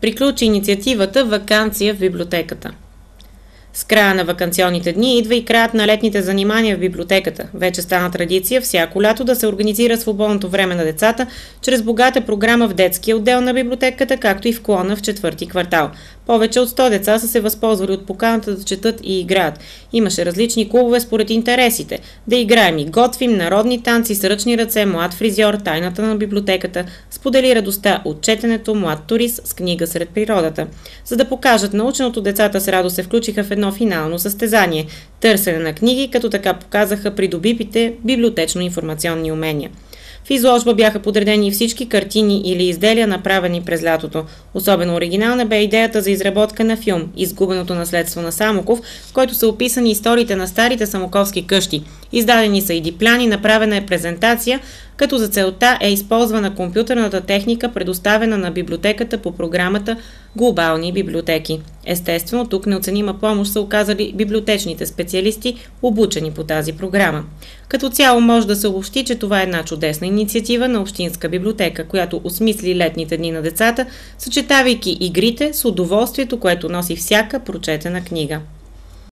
Приключи инициативата "Ваканция в библиотеката". С края на ваканционните дни идва и краят на летните занимания в библиотеката. Вече стана традиция всяко лято да се организира свободното време на децата чрез богата програма в детския отдел на библиотеката, както и в клона в четвърти квартал. Повече от 100 деца са се възползвали от поканата да четат и играят. Имаше различни клубове според интересите. Да играем и готвим, народни танци с ръчни ръце, млад фризьор, тайната на библиотеката, сподели радостта от четенето, млад турист с книга сред природата. За да покажат наученото, децата с радост се включиха в едно финално състезание – търсене на книги, като така показаха придобитите библиотечно-информационни умения. В изложба бяха подредени и всички картини или изделия, направени през лятото. Особено оригинална бе идеята за изработка на филм "Изгубеното наследство на Самоков", в който са описани историите на старите самоковски къщи. Издадени са и дипляни, направена е презентация, като за целта е използвана компютърната техника, предоставена на библиотеката по програмата "Глобални библиотеки". Естествено, тук неоценима помощ са оказали библиотечните специалисти, обучени по тази програма. Като цяло може да се обобщи, че това е една чудесна инициатива на Общинска библиотека, която осмисли летните дни на децата, съчетавайки игрите с удоволствието, което носи всяка прочетена книга.